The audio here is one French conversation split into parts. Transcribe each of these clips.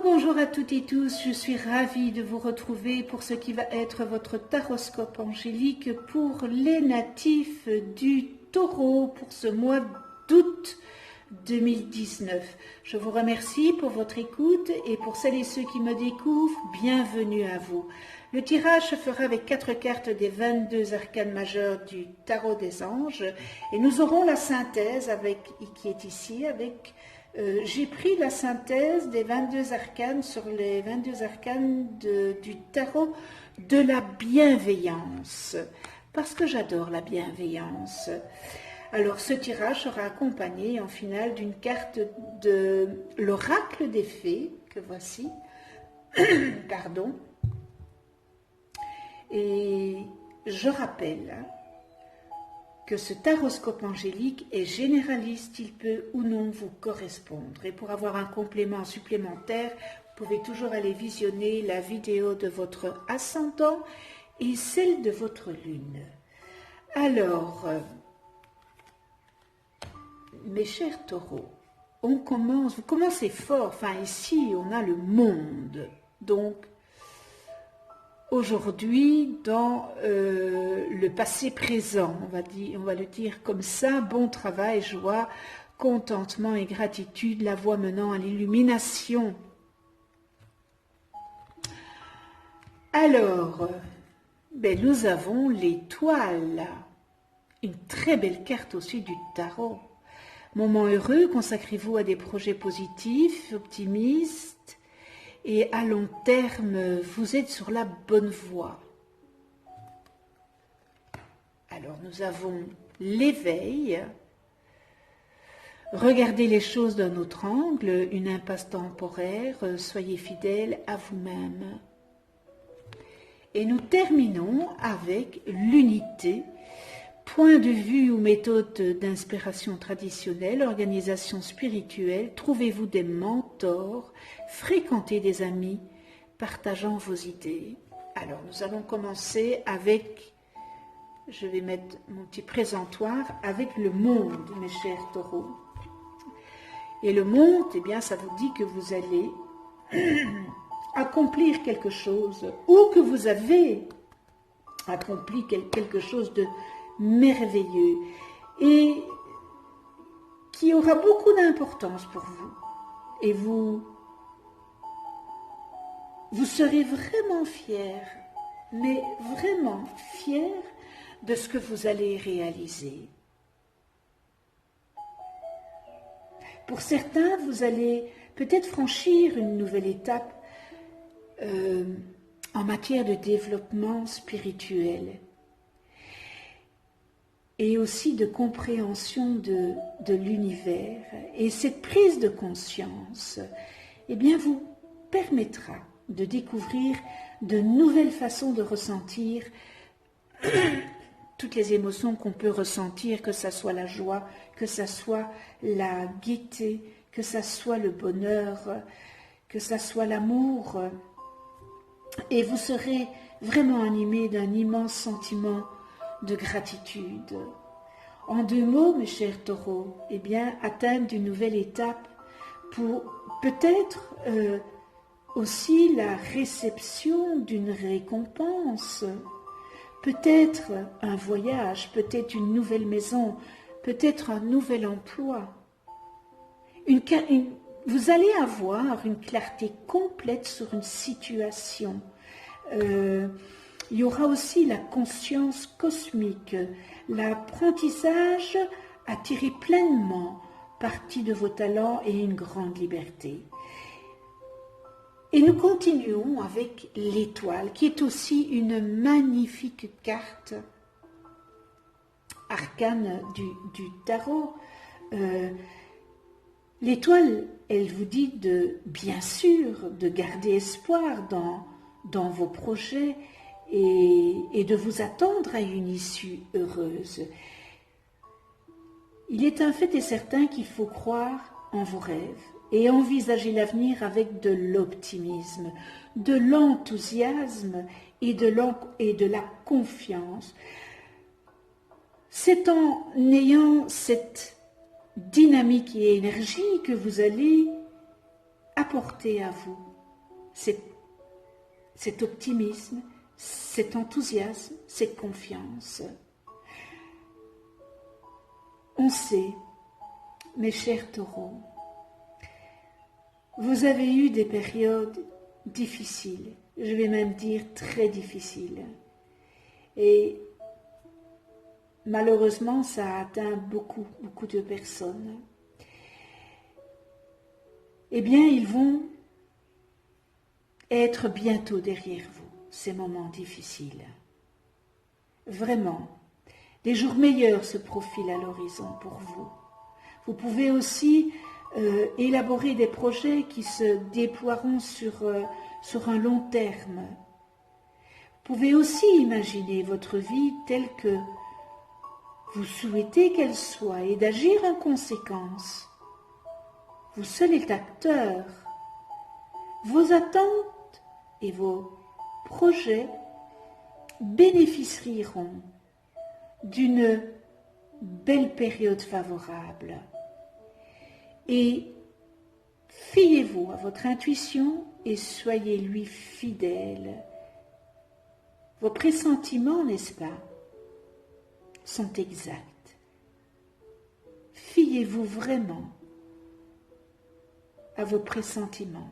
Bonjour à toutes et tous, je suis ravie de vous retrouver pour ce qui va être votre taroscope angélique pour les natifs du Taureau pour ce mois d'août 2019. Je vous remercie pour votre écoute et pour celles et ceux qui me découvrent, bienvenue à vous. Le tirage se fera avec 4 cartes des 22 arcanes majeures du Tarot des Anges et nous aurons la synthèse qui est ici avec... j'ai pris la synthèse des 22 arcanes sur les 22 arcanes du tarot de la bienveillance, parce que j'adore la bienveillance. Alors ce tirage sera accompagné en finale d'une carte de l'oracle des fées, que voici, pardon, et je rappelle que ce taroscope angélique est généraliste, il peut ou non vous correspondre. Et pour avoir un complément supplémentaire, vous pouvez toujours aller visionner la vidéo de votre ascendant et celle de votre lune. Alors, mes chers taureaux, vous commencez fort, enfin ici on a le monde, donc aujourd'hui, dans le passé présent, on va le dire comme ça, bon travail, joie, contentement et gratitude, la voie menant à l'illumination. Alors, nous avons l'étoile, une très belle carte aussi du tarot. Moment heureux, consacrez-vous à des projets positifs, optimistes, et à long terme, vous êtes sur la bonne voie. Alors, nous avons l'éveil. Regardez les choses d'un autre angle, une impasse temporaire, soyez fidèles à vous-même. Et nous terminons avec l'unité. Point de vue ou méthode d'inspiration traditionnelle, organisation spirituelle, trouvez-vous des mentors, fréquentez des amis, partageant vos idées. Alors nous allons commencer avec, je vais mettre mon petit présentoir, avec le monde, mes chers taureaux. Et le monde, eh bien ça vous dit que vous allez accomplir quelque chose, ou que vous avez accompli quelque chose de merveilleux et qui aura beaucoup d'importance pour vous. Et vous serez vraiment fiers, mais vraiment fiers de ce que vous allez réaliser. Pour certains, vous allez peut-être franchir une nouvelle étape en matière de développement spirituel et aussi de compréhension de l'univers. Et cette prise de conscience, eh bien, vous permettra de découvrir de nouvelles façons de ressentir toutes les émotions qu'on peut ressentir, que ça soit la joie, que ça soit la gaieté, que ça soit le bonheur, que ça soit l'amour. Et vous serez vraiment animé d'un immense sentiment de gratitude. En 2 mots, mes chers taureaux, eh bien, atteindre une nouvelle étape pour peut-être aussi la réception d'une récompense, peut-être un voyage, peut-être une nouvelle maison, peut-être un nouvel emploi. Vous allez avoir une clarté complète sur une situation. Il y aura aussi la conscience cosmique, l'apprentissage à tirer pleinement parti de vos talents et une grande liberté. Et nous continuons avec l'étoile, qui est aussi une magnifique carte arcane du tarot. L'étoile, elle vous dit de, bien sûr, de garder espoir dans vos projets et de vous attendre à une issue heureuse. Il est un fait et certain qu'il faut croire en vos rêves et envisager l'avenir avec de l'optimisme, de l'enthousiasme et de la confiance. C'est en ayant cette dynamique et énergie que vous allez apporter à vous cet optimisme, cet enthousiasme, cette confiance. On sait, mes chers taureaux, vous avez eu des périodes difficiles, je vais même dire très difficiles. Et malheureusement, ça a atteint beaucoup de personnes. Eh bien, ils vont être bientôt derrière vous, ces moments difficiles. Vraiment, des jours meilleurs se profilent à l'horizon pour vous. Vous pouvez aussi élaborer des projets qui se déploieront sur un long terme. Vous pouvez aussi imaginer votre vie telle que vous souhaitez qu'elle soit et d'agir en conséquence. Vous seul êtes acteur. Vos attentes et vos projets bénéficieront d'une belle période favorable. Et fiez-vous à votre intuition et soyez-lui fidèle. Vos pressentiments, n'est-ce pas, sont exacts. Fiez-vous vraiment à vos pressentiments.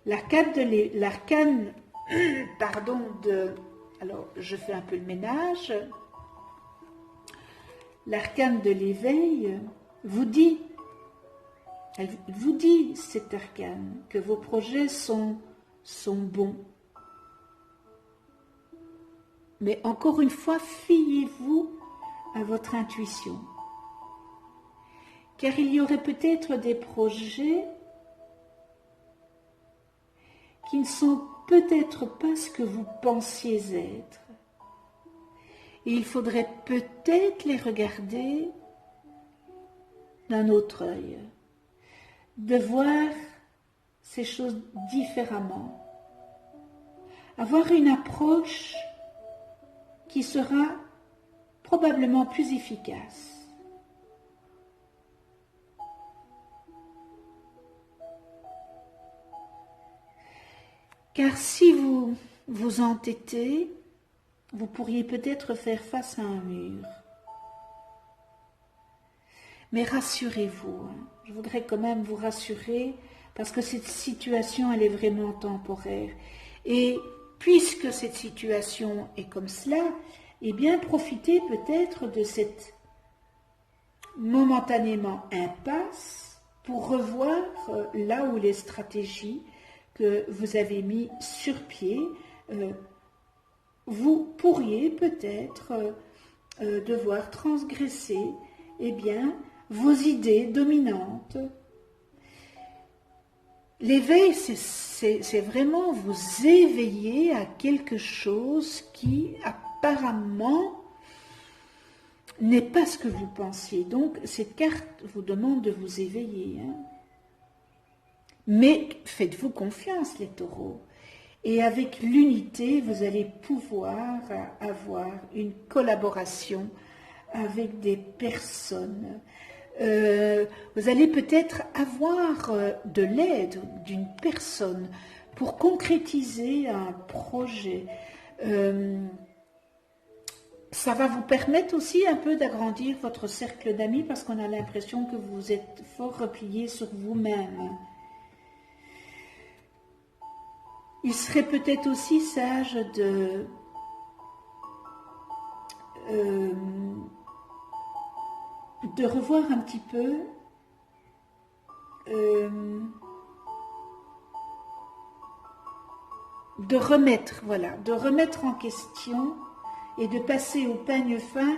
L'arcane alors je fais un peu le ménage. L'arcane de l'éveil vous dit, cet arcane, que vos projets sont bons. Mais encore une fois, fiez-vous à votre intuition. Car il y aurait peut-être des projets qui ne sont peut-être pas ce que vous pensiez être. Et il faudrait peut-être les regarder d'un autre œil, de voir ces choses différemment, avoir une approche qui sera probablement plus efficace. Car si vous vous entêtez, vous pourriez peut-être faire face à un mur. Mais rassurez-vous, je voudrais quand même vous rassurer, parce que cette situation, elle est vraiment temporaire. Et puisque cette situation est comme cela, eh bien, profitez peut-être de cette momentanément impasse pour revoir là où les stratégies que vous avez mis sur pied, vous pourriez peut-être devoir transgresser, eh bien, vos idées dominantes. L'éveil, c'est vraiment vous éveiller à quelque chose qui apparemment n'est pas ce que vous pensiez. Donc, cette carte vous demande de vous éveiller. Mais faites-vous confiance, les taureaux. Et avec l'unité, vous allez pouvoir avoir une collaboration avec des personnes. Vous allez peut-être avoir de l'aide d'une personne pour concrétiser un projet. Ça va vous permettre aussi un peu d'agrandir votre cercle d'amis parce qu'on a l'impression que vous êtes fort replié sur vous-même. Il serait peut-être aussi sage de revoir un petit peu de remettre en question et de passer au peigne fin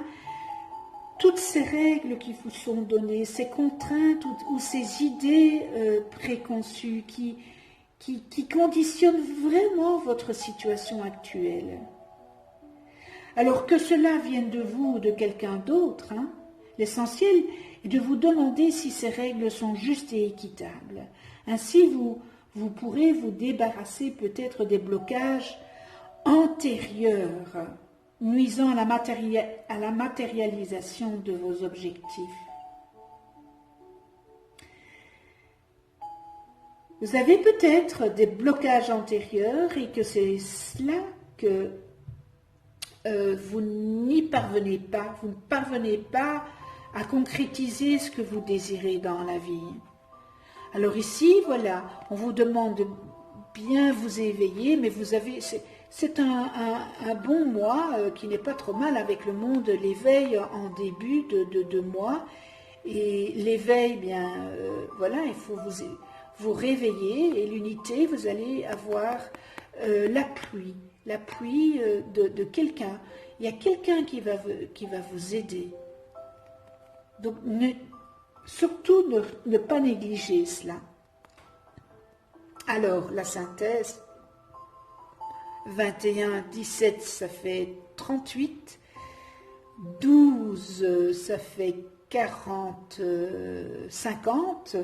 toutes ces règles qui vous sont données, ces contraintes ou ces idées préconçues qui conditionnent vraiment votre situation actuelle. Alors que cela vienne de vous ou de quelqu'un d'autre, hein, l'essentiel est de vous demander si ces règles sont justes et équitables. Ainsi, vous pourrez vous débarrasser peut-être des blocages antérieurs nuisant à la matérialisation de vos objectifs. Vous avez peut-être des blocages antérieurs et que c'est cela que vous n'y parvenez pas. Vous ne parvenez pas à concrétiser ce que vous désirez dans la vie. Alors ici, voilà, on vous demande de bien vous éveiller, mais vous avez... C'est un bon mois qui n'est pas trop mal avec le monde de l'éveil en début de mois. Et l'éveil, bien, voilà, il faut vous réveiller et l'unité, vous allez avoir l'appui de quelqu'un. Il y a quelqu'un qui va vous aider. Donc, surtout ne pas négliger cela. Alors, la synthèse, 21, 17, ça fait 38, 12, ça fait 40, 50,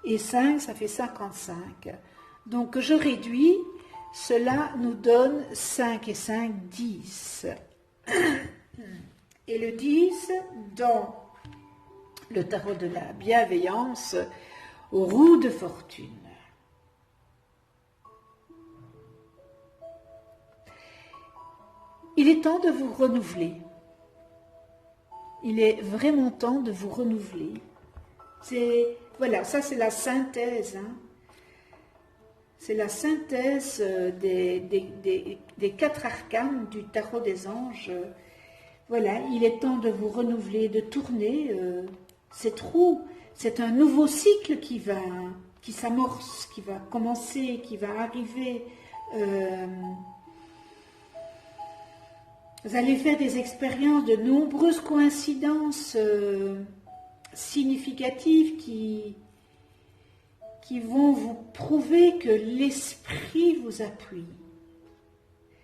et 5, ça fait 55. Donc, je réduis, cela nous donne 5 et 5, 10. Et le 10, dans le tarot de la bienveillance, roue de fortune. Il est temps de vous renouveler. Il est vraiment temps de vous renouveler. Voilà, ça c'est la synthèse. Hein. C'est la synthèse des 4 arcanes du tarot des anges. Voilà, il est temps de vous renouveler, de tourner cette roue. C'est un nouveau cycle qui s'amorce, qui va commencer, qui va arriver. Vous allez faire des expériences de nombreuses coïncidences significatives qui vont vous prouver que l'esprit vous appuie.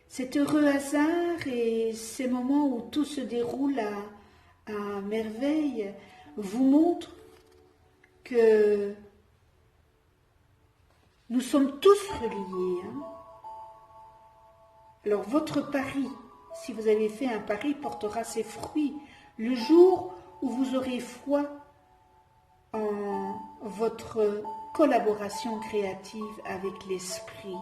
Cet heureux hasard et ces moments où tout se déroule à merveille vous montrent que nous sommes tous reliés. Hein. Alors votre pari, si vous avez fait un pari, portera ses fruits le jour où vous aurez foi en votre collaboration créative avec l'esprit.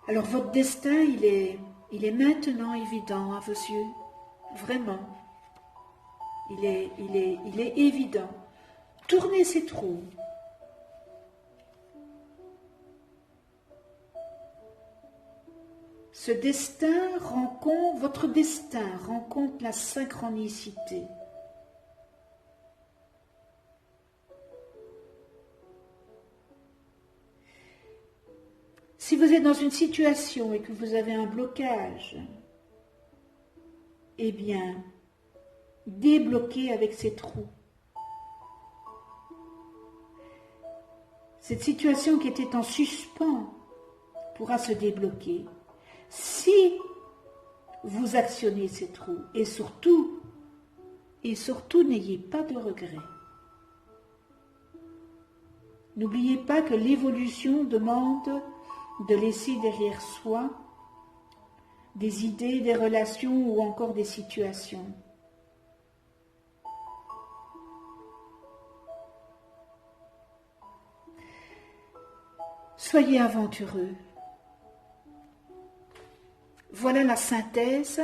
Alors votre destin, il est maintenant évident à vos yeux, vraiment. Il est évident. Tournez cette roue. Votre destin rencontre la synchronicité. Si vous êtes dans une situation et que vous avez un blocage, eh bien, débloquez avec cette roue. Cette situation qui était en suspens pourra se débloquer si vous actionnez cette roue. Et surtout, n'ayez pas de regrets. N'oubliez pas que l'évolution demande de laisser derrière soi des idées, des relations ou encore des situations. Soyez aventureux. Voilà la synthèse.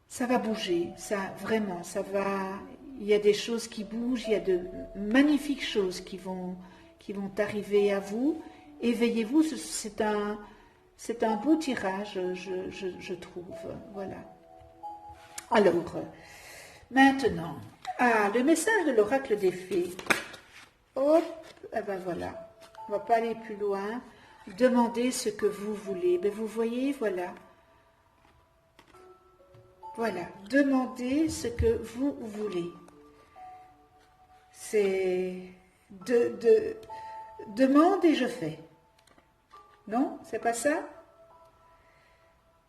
Ça va bouger, vraiment, ça va. Il y a des choses qui bougent, il y a de magnifiques choses qui vont arriver à vous. Éveillez-vous, c'est un beau tirage, je trouve. Voilà. Alors, maintenant, le message de l'oracle des fées. Hop, eh ben voilà. On ne va pas aller plus loin. Demandez ce que vous voulez. Ben vous voyez, voilà. Voilà, demandez ce que vous voulez. C'est demande et je fais. Non, c'est pas ça?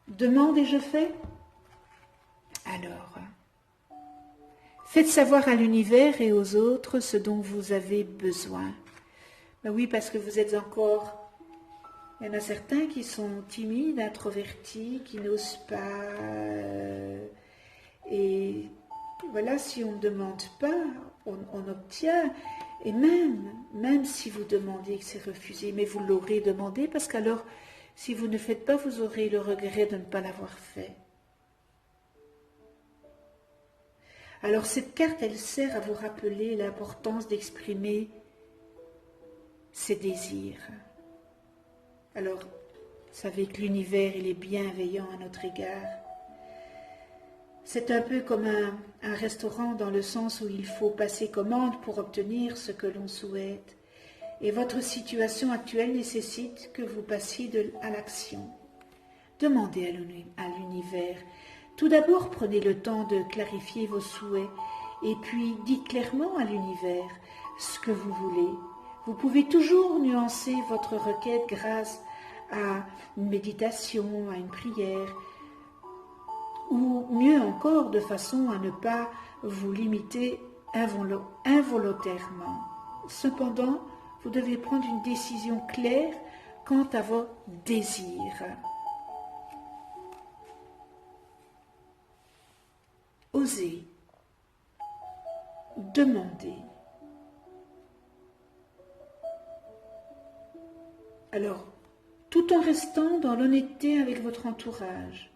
Demande et je fais? Alors, faites savoir à l'univers et aux autres ce dont vous avez besoin. Ben oui, parce que vous êtes encore... Il y en a certains qui sont timides, introvertis, qui n'osent pas. Et voilà, si on ne demande pas, on obtient. Et même si vous demandez que c'est refusé, mais vous l'aurez demandé, parce qu'alors, si vous ne faites pas, vous aurez le regret de ne pas l'avoir fait. Alors cette carte, elle sert à vous rappeler l'importance d'exprimer ses désirs. Alors, vous savez que l'univers, il est bienveillant à notre égard. C'est un peu comme un restaurant dans le sens où il faut passer commande pour obtenir ce que l'on souhaite. Et votre situation actuelle nécessite que vous passiez à l'action. Demandez à l'univers. Tout d'abord, prenez le temps de clarifier vos souhaits et puis dites clairement à l'univers ce que vous voulez. Vous pouvez toujours nuancer votre requête grâce à une méditation, à une prière, ou mieux encore, de façon à ne pas vous limiter involontairement. Cependant, vous devez prendre une décision claire quant à vos désirs. Osez, demandez. Alors, tout en restant dans l'honnêteté avec votre entourage,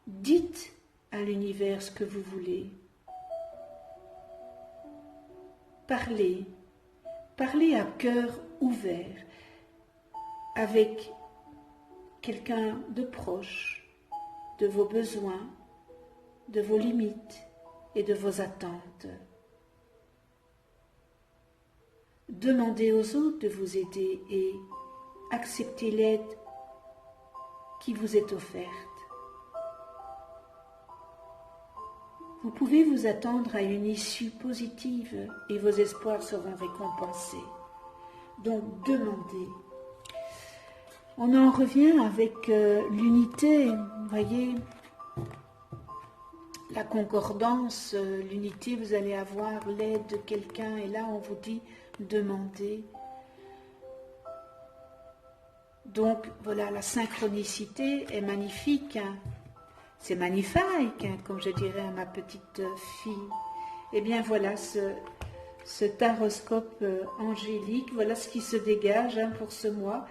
dites à l'univers ce que vous voulez. Parlez à cœur ouvert avec quelqu'un de proche, de vos besoins, de vos limites et de vos attentes. Demandez aux autres de vous aider et acceptez l'aide qui vous est offerte. Vous pouvez vous attendre à une issue positive et vos espoirs seront récompensés. Donc demandez. On en revient avec l'unité, vous voyez, la concordance, l'unité, vous allez avoir l'aide de quelqu'un et là on vous dit demandez. Donc voilà, la synchronicité est magnifique, hein. C'est magnifique, hein, comme je dirais à ma petite fille. Eh bien voilà, ce taroscope angélique, voilà ce qui se dégage hein, pour ce mois.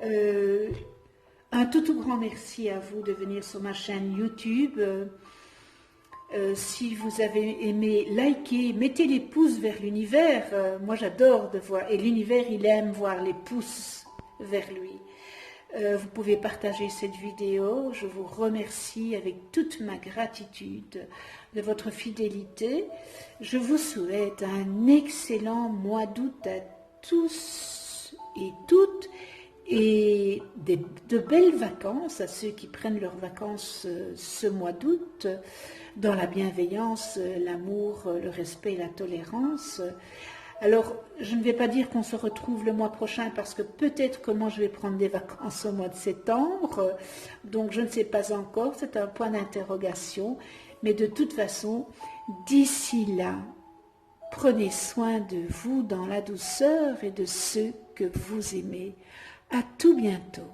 Un tout grand merci à vous de venir sur ma chaîne YouTube. Si vous avez aimé, likez, mettez les pouces vers l'univers. Moi j'adore de voir, et l'univers il aime voir les pouces vers lui. Vous pouvez partager cette vidéo. Je vous remercie avec toute ma gratitude de votre fidélité. Je vous souhaite un excellent mois d'août à tous et toutes et de belles vacances à ceux qui prennent leurs vacances ce mois d'août dans la bienveillance, l'amour, le respect et la tolérance. Alors, je ne vais pas dire qu'on se retrouve le mois prochain parce que peut-être que moi je vais prendre des vacances au mois de septembre, donc je ne sais pas encore, c'est un point d'interrogation, mais de toute façon, d'ici là, prenez soin de vous dans la douceur et de ceux que vous aimez. À tout bientôt.